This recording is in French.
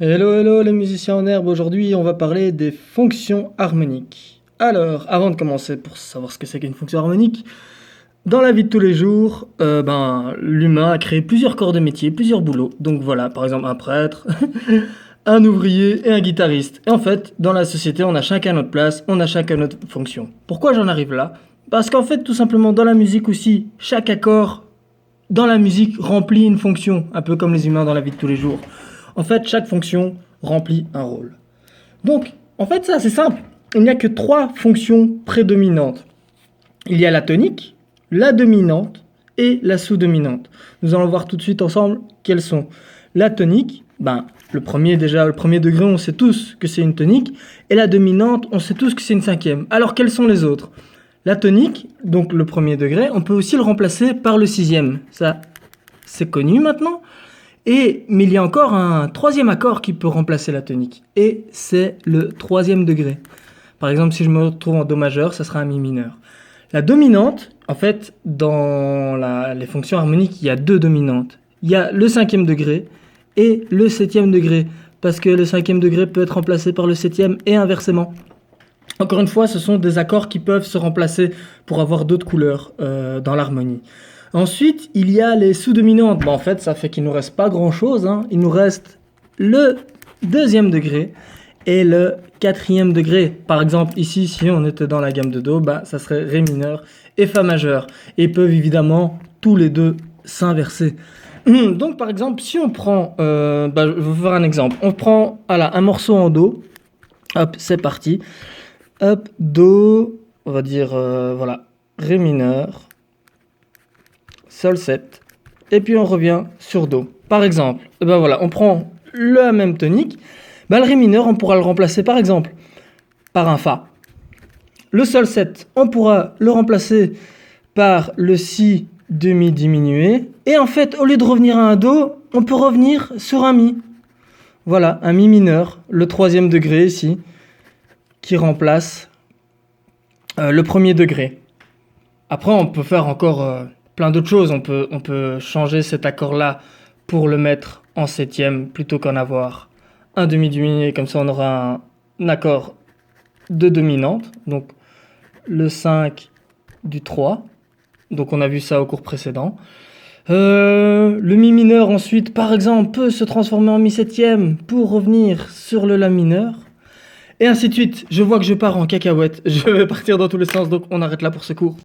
Hello, hello les musiciens en herbe, aujourd'hui on va parler des fonctions harmoniques. Alors, avant de commencer pour savoir ce que c'est qu'une fonction harmonique, dans la vie de tous les jours, l'humain a créé plusieurs corps de métier, plusieurs boulots. Donc voilà, par exemple un prêtre, un ouvrier et un guitariste. Et en fait, dans la société, on a chacun notre place, on a chacun notre fonction. Pourquoi j'en arrive là? Parce qu'en fait, tout simplement, dans la musique aussi, chaque accord dans la musique remplit une fonction, un peu comme les humains dans la vie de tous les jours. En fait, chaque fonction remplit un rôle. Donc, en fait, ça, c'est simple. Il n'y a que 3 fonctions prédominantes. Il y a la tonique, la dominante et la sous-dominante. Nous allons voir tout de suite ensemble quelles sont. La tonique, le premier degré, on sait tous que c'est une tonique. Et la dominante, on sait tous que c'est une cinquième. Alors, quelles sont les autres? La tonique, donc le premier degré, on peut aussi le remplacer par le sixième. Ça, c'est connu maintenant. Mais il y a encore un troisième accord qui peut remplacer la tonique. Et c'est le troisième degré. Par exemple, si je me retrouve en Do majeur, ça sera un Mi mineur. La dominante, en fait, dans les fonctions harmoniques, il y a 2 dominantes. Il y a le cinquième degré et le septième degré. Parce que le cinquième degré peut être remplacé par le septième et inversement. Encore une fois, ce sont des accords qui peuvent se remplacer pour avoir d'autres couleurs dans l'harmonie. Ensuite, il y a les sous-dominantes. En fait, ça fait qu'il ne nous reste pas grand-chose. Il nous reste le deuxième degré et le quatrième degré. Par exemple, ici, si on était dans la gamme de Do, ça serait Ré mineur et Fa majeur. Et ils peuvent évidemment tous les deux s'inverser. Donc, par exemple, si on prend... je vais vous faire un exemple. On prend un morceau en Do. Hop, c'est parti. Hop, Do, on va dire, Ré mineur. Sol 7, et puis on revient sur Do. Par exemple, on prend la même tonique, le Ré mineur, on pourra le remplacer par exemple par un Fa. Le Sol 7, on pourra le remplacer par le Si demi diminué, et en fait, au lieu de revenir à un Do, on peut revenir sur un Mi. Voilà, un Mi mineur, le troisième degré ici, qui remplace le premier degré. Après, on peut faire encore... plein d'autres choses, on peut changer cet accord-là pour le mettre en septième plutôt qu'en avoir un demi diminué, comme ça on aura un accord de dominante, donc le 5 du 3, donc on a vu ça au cours précédent. Le Mi mineur ensuite, par exemple, peut se transformer en Mi septième pour revenir sur le La mineur, et ainsi de suite. Je vois que je pars en cacahuète, je vais partir dans tous les sens, donc on arrête là pour ce cours.